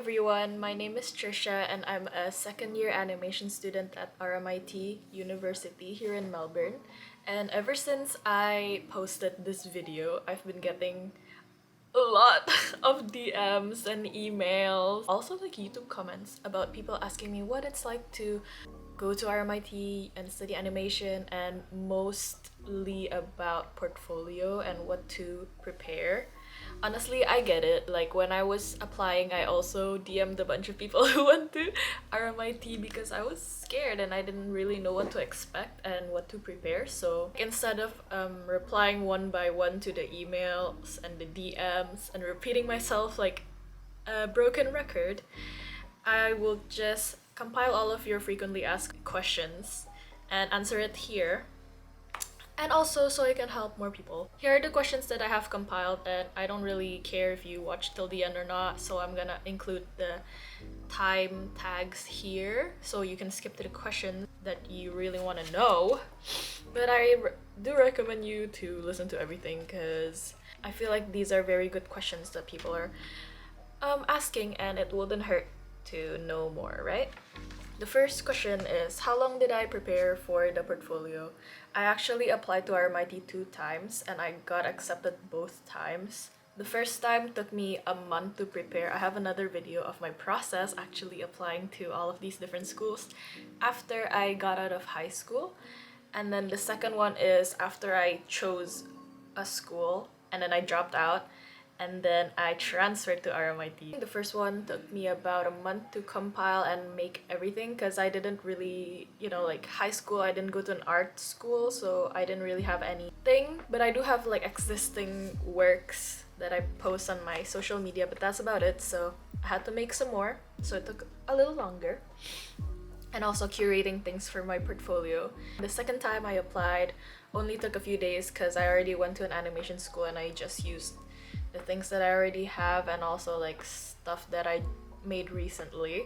everyone, my name is Trisha and I'm a second year animation student at RMIT University here in Melbourne. And ever since I posted this video, I've been getting a lot of DMs and emails, also like YouTube comments about people asking me what it's like to go to RMIT and study animation, and mostly about portfolio and what to prepare. Honestly, I get it. Like when I was applying, I also DM'd a bunch of people who went to RMIT because I was scared and I didn't really know what to expect and what to prepare. So instead of replying one by one to the emails and the DMs and repeating myself like a broken record, I will just compile all of your frequently asked questions and answer it here, and also so I can help more people. Here are the questions that I have compiled, and I don't really care if you watch till the end or not, so I'm gonna include the time tags here so you can skip to the questions that you really want to know. But do recommend you to listen to everything because I feel like these are very good questions that people are asking, and it wouldn't hurt to know more, right? The first question is, how long did I prepare for the portfolio? I actually applied to RMIT 2 times and I got accepted both times. The first time took me a month to prepare. I have another video of my process actually applying to all of these different schools after I got out of high school. And then the second one is after I chose a school and then I dropped out and then I transferred to RMIT. The first one took me about a month to compile and make everything because I didn't really, like high school, I didn't go to an art school, so I didn't really have anything. But I do have like existing works that I post on my social media, but that's about it. So I had to make some more, so it took a little longer. And also curating things for my portfolio. The second time I applied only took a few days because I already went to an animation school and I just used the things that I already have and also like stuff that I made recently.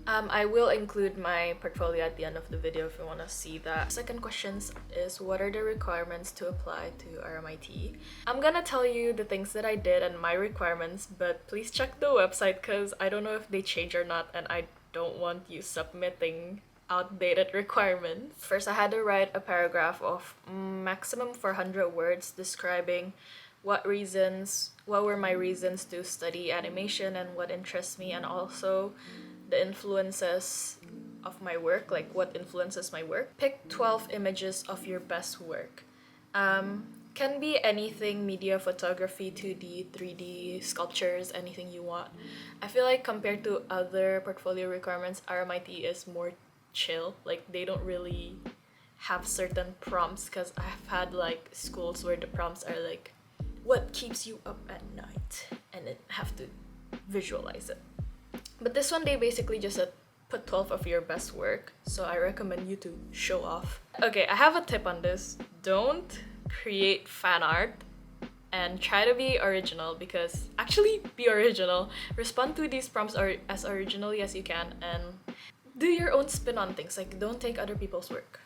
I will include my portfolio at the end of the video if you want to see that. Second question is, what are the requirements to apply to RMIT? I'm gonna tell you the things that I did and my requirements, but please check the website because I don't know if they change or not, and I don't want you submitting outdated requirements. First, I had to write a paragraph of maximum 400 words describing what were my reasons to study animation and what interests me, and also the influences of my work, like what influences my work. Pick 12 images of your best work. Can be anything, media, photography, 2D, 3D, sculptures, anything you want. I feel like compared to other portfolio requirements, RMIT is more chill. Like they don't really have certain prompts, because I've had like schools where the prompts are like, what keeps you up at night, and then have to visualize it. But this one, they basically just said put 12 of your best work, so I recommend you to show off. Okay, I have a tip on this. Don't create fan art and try to be original, because actually be original. Respond to these prompts as originally as you can and do your own spin on things. Like don't take other people's work,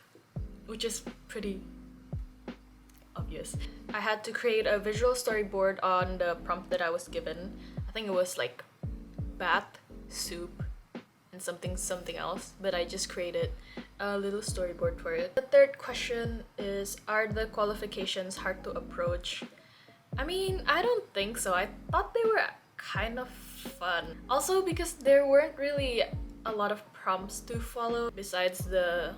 which is pretty obvious. I had to create a visual storyboard on the prompt that I was given. I think it was like bath, soup, and something else, but I just created a little storyboard for it. The third question is, are the qualifications hard to approach? I mean, I don't think so. I thought they were kind of fun. Also because there weren't really a lot of prompts to follow besides the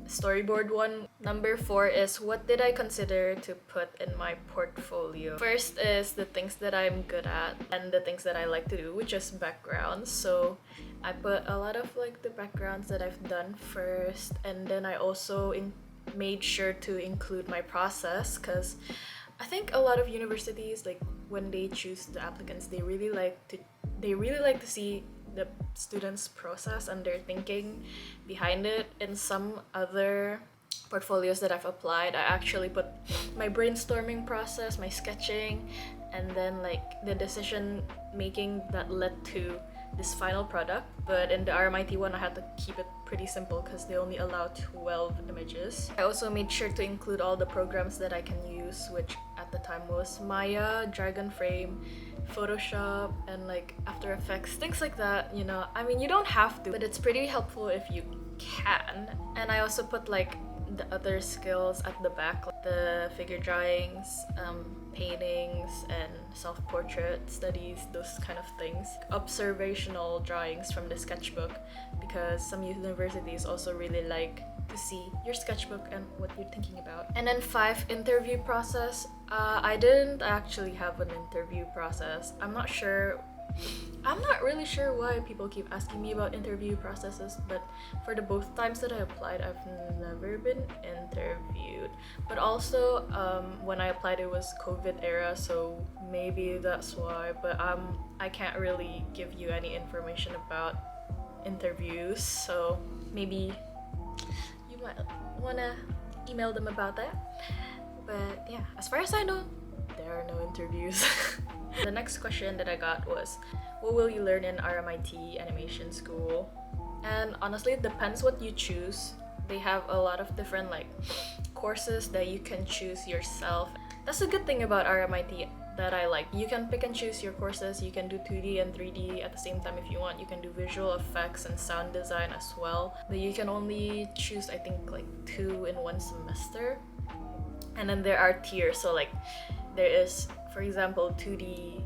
storyboard one. Number 4 is, what did I consider to put in my portfolio? First is the things that I'm good at and the things that I like to do, which is backgrounds. So I put a lot of like the backgrounds that I've done first, and then I also made sure to include my process, because I think a lot of universities, like when they choose the applicants, they really like to see the students' process and their thinking behind it. In some other portfolios that I've applied, I actually put my brainstorming process, my sketching, and then like the decision making that led to this final product. But in the RMIT one, I had to keep it pretty simple because they only allow 12 images. I also made sure to include all the programs that I can use, which at the time was Maya, Dragon Frame, Photoshop and like After Effects, things like that, you know. I mean, you don't have to, but it's pretty helpful if you can. And I also put like the other skills at the back, like the figure drawings, paintings, and self-portrait studies, those kind of things. Observational drawings from the sketchbook, because some universities also really like to see your sketchbook and what you're thinking about. And then 5, interview process. I didn't actually have an interview process. I'm not really sure why people keep asking me about interview processes, but for the both times that I applied, I've never been interviewed. But also, when I applied, it was COVID era, so maybe that's why. But I can't really give you any information about interviews, so maybe you might wanna email them about that. But yeah, as far as I know, there are no interviews. The next question that I got was, what will you learn in RMIT animation school? And honestly, it depends what you choose. They have a lot of different like courses that you can choose yourself. That's a good thing about RMIT that I like. You can pick and choose your courses. You can do 2D and 3D at the same time if you want. You can do visual effects and sound design as well. But you can only choose, I think, like 2 in 1 semester. And then there are tiers, so like there is, for example, 2D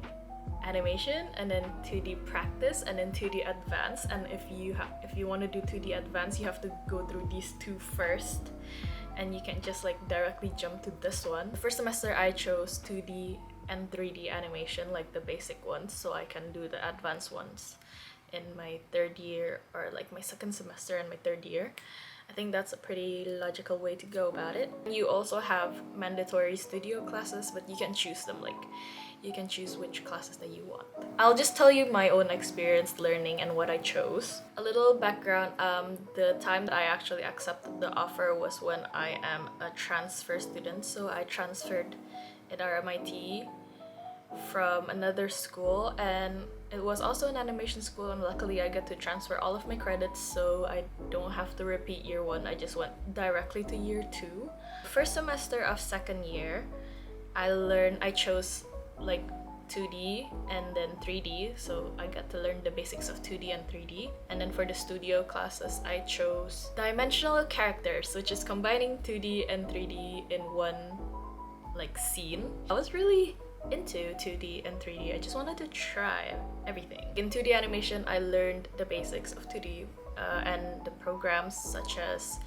animation, and then 2D practice, and then 2D advanced. And if you want to do 2D advanced, you have to go through these 2 first, and you can just like directly jump to this one. The first semester I chose 2D and 3D animation, like the basic ones, so I can do the advanced ones in my 3rd year, or like my 2nd semester and my 3rd year. I think that's a pretty logical way to go about it. You also have mandatory studio classes, but you can choose them, like you can choose which classes that you want. I'll just tell you my own experience learning and what I chose. A little background, the time that I actually accepted the offer was when I am a transfer student, so I transferred at RMIT from another school, and it was also an animation school, and luckily I got to transfer all of my credits, so I don't have to repeat year 1. I just went directly to year 2. First semester of 2nd year, I chose like 2D and then 3D, so I got to learn the basics of 2D and 3D. And then for the studio classes, I chose dimensional characters, which is combining 2D and 3D in one like scene. I was really into 2D and 3D. I just wanted to try everything. In 2D animation, I learned the basics of 2D and the programs such as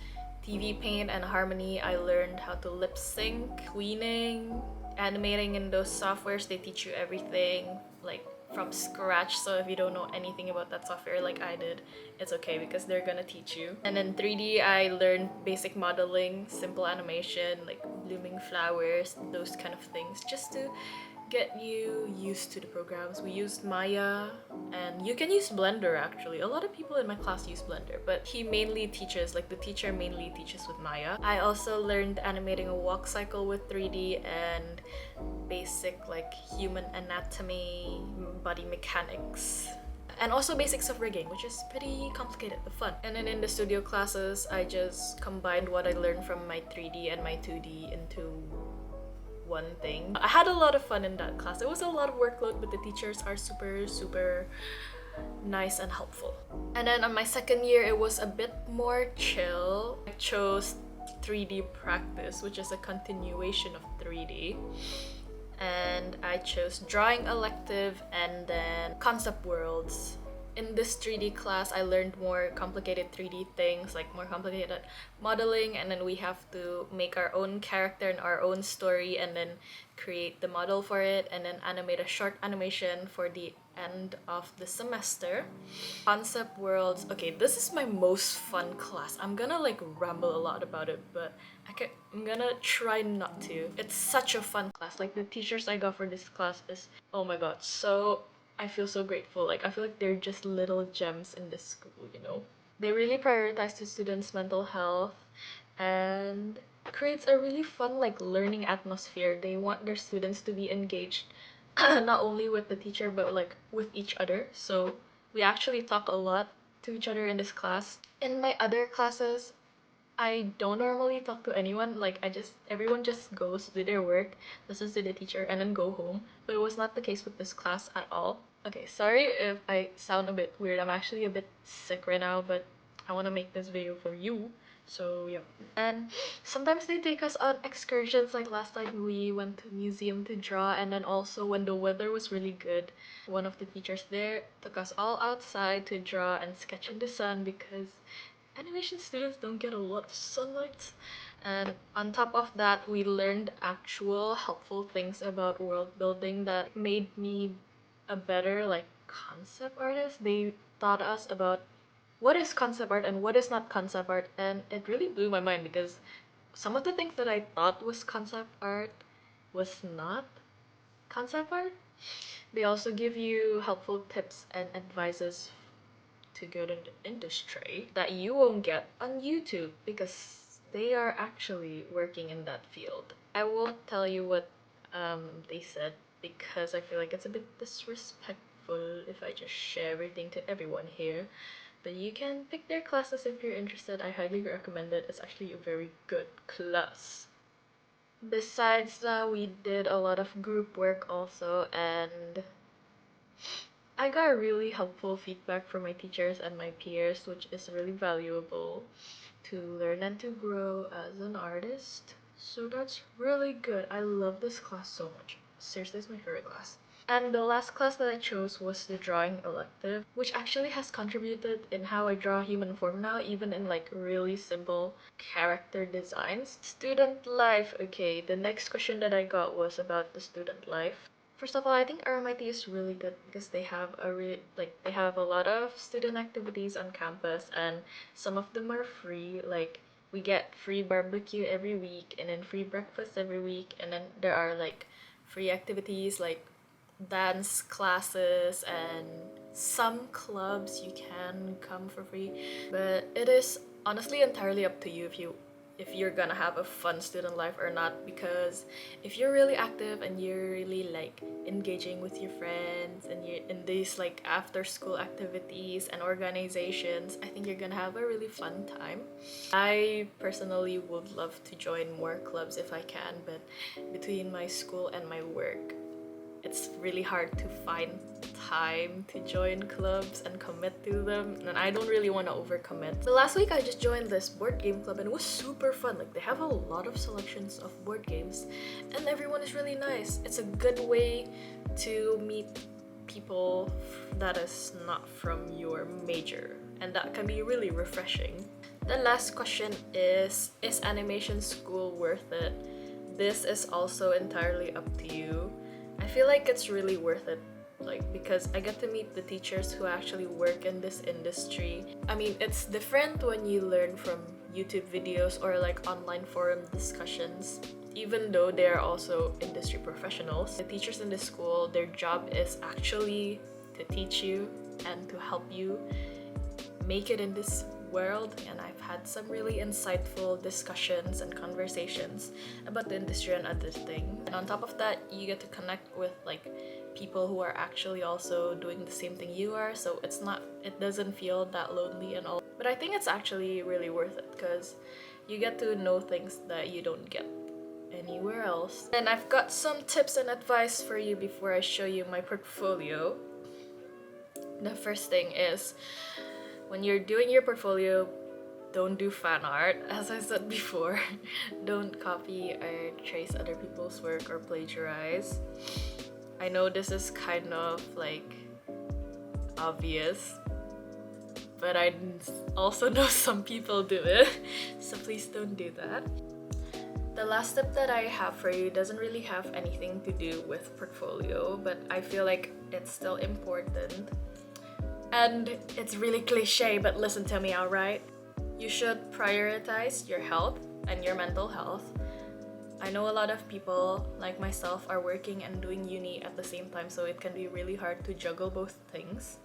TV Paint and Harmony. I learned how to lip sync, tweening, animating in those softwares. They teach you everything like from scratch, so if you don't know anything about that software like I did, it's okay because they're gonna teach you. And then 3D, I learned basic modeling, simple animation, like blooming flowers, those kind of things, just to get you used to the programs. We used Maya, and you can use Blender actually. A lot of people in my class use Blender, but the teacher mainly teaches with Maya. I also learned animating a walk cycle with 3D and basic like human anatomy, body mechanics, and also basics of rigging, which is pretty complicated but fun. And then in the studio classes, I just combined what I learned from my 3D and my 2D into one thing. I had a lot of fun in that class. It was a lot of workload, but the teachers are super nice and helpful. And then on my 2nd year, it was a bit more chill. I chose 3D practice, which is a continuation of 3D. And I chose drawing elective and then concept worlds. In this 3D class, I learned more complicated 3D things, like more complicated modeling, and then we have to make our own character and our own story and then create the model for it and then animate a short animation for the end of the semester. Concept worlds. Okay, this is my most fun class. I'm gonna like ramble a lot about it, but I'm gonna try not to. It's such a fun class. Like the teachers I got for this class is, oh my god, so I feel so grateful. Like I feel like they're just little gems in this school, you know. They really prioritize the students' mental health and creates a really fun like learning atmosphere. They want their students to be engaged not only with the teacher but like with each other. So we actually talk a lot to each other in this class. In my other classes, I don't normally talk to anyone. Like everyone just goes do their work, listens to the teacher, and then go home. But it was not the case with this class at all. Okay, sorry if I sound a bit weird. I'm actually a bit sick right now, but I want to make this video for you. So yeah. And sometimes they take us on excursions. Like last time we went to museum to draw, and then also when the weather was really good, one of the teachers there took us all outside to draw and sketch in the sun because animation students don't get a lot of sunlight. And on top of that, we learned actual helpful things about world building that made me a better like concept artist. They taught us about what is concept art and what is not concept art, and it really blew my mind because some of the things that I thought was concept art was not concept art. They also give you helpful tips and advices to go to the industry that you won't get on YouTube because they are actually working in that field. I won't tell you what they said because I feel like it's a bit disrespectful if I just share everything to everyone here. But you can pick their classes if you're interested. I highly recommend it. It's actually a very good class. Besides that, we did a lot of group work also, and I got really helpful feedback from my teachers and my peers, which is really valuable to learn and to grow as an artist. So that's really good. I love this class so much. Seriously, it's my favorite class. And the last class that I chose was the drawing elective, which actually has contributed in how I draw human form now, even in like really simple character designs. Student life. Okay, the next question that I got was about the student life. First of all, I think RMIT is really good because they have they have a lot of student activities on campus, and some of them are free. Like we get free barbecue every week and then free breakfast every week, and then there are like free activities like dance classes and some clubs you can come for free. But it is honestly entirely up to you if you're gonna have a fun student life or not, because if you're really active and you're really like engaging with your friends and you're in these like after school activities and organizations, I think you're gonna have a really fun time. I personally would love to join more clubs if I can, but between my school and my work, it's really hard to find time to join clubs and commit to them, and I don't really want to overcommit. So last week I just joined this board game club and it was super fun. Like they have a lot of selections of board games and everyone is really nice. It's a good way to meet people that is not from your major, and that can be really refreshing. The last question is animation school worth it? This is also entirely up to you. I feel like it's really worth it, like because I get to meet the teachers who actually work in this industry. I mean, it's different when you learn from YouTube videos or like online forum discussions, even though they're also industry professionals. The teachers in this school, their job is actually to teach you and to help you make it in this world, and I've had some really insightful discussions and conversations about the industry and other things. And on top of that, you get to connect with like people who are actually also doing the same thing you are, so it doesn't feel that lonely and all. But I think it's actually really worth it because you get to know things that you don't get anywhere else. And I've got some tips and advice for you before I show you my portfolio. The first thing is, when you're doing your portfolio, don't do fan art. As I said before, don't copy or trace other people's work or plagiarize. I know this is kind of like obvious, but I also know some people do it, so please don't do that. The last tip that I have for you doesn't really have anything to do with portfolio, but I feel like it's still important. And it's really cliche, but listen to me, alright? You should prioritize your health and your mental health. I know a lot of people, like myself, are working and doing uni at the same time, so it can be really hard to juggle both things.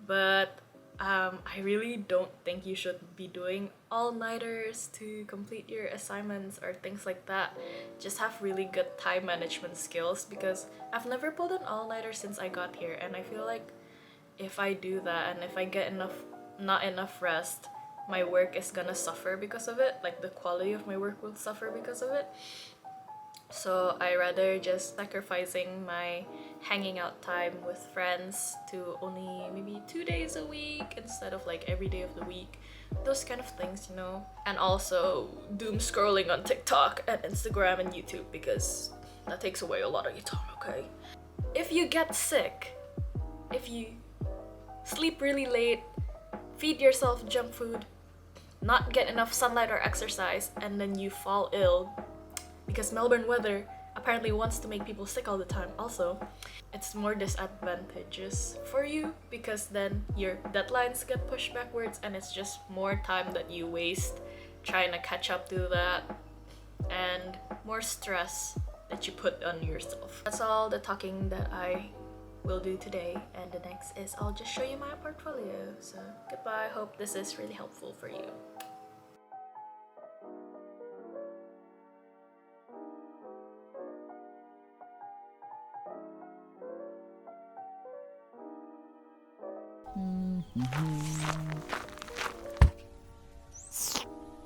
But I really don't think you should be doing all-nighters to complete your assignments or things like that. Just have really good time management skills, because I've never pulled an all-nighter since I got here, and I feel like if I do that and if I get not enough rest, my work is gonna suffer because of it, like the quality of my work will suffer because of it. So I rather just sacrificing my hanging out time with friends to only maybe 2 days a week instead of like every day of the week. Those kind of things, you know. And also doom scrolling on TikTok and Instagram and YouTube, because that takes away a lot of your time, okay? If you get sick, if you sleep really late, feed yourself junk food, not get enough sunlight or exercise, and then you fall ill, because Melbourne weather apparently wants to make people sick all the time also, it's more disadvantageous for you, because then your deadlines get pushed backwards and it's just more time that you waste trying to catch up to that, and more stress that you put on yourself. That's all the talking that I will do today, and the next is I'll just show you my portfolio. So goodbye, hope this is really helpful for you.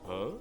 Huh?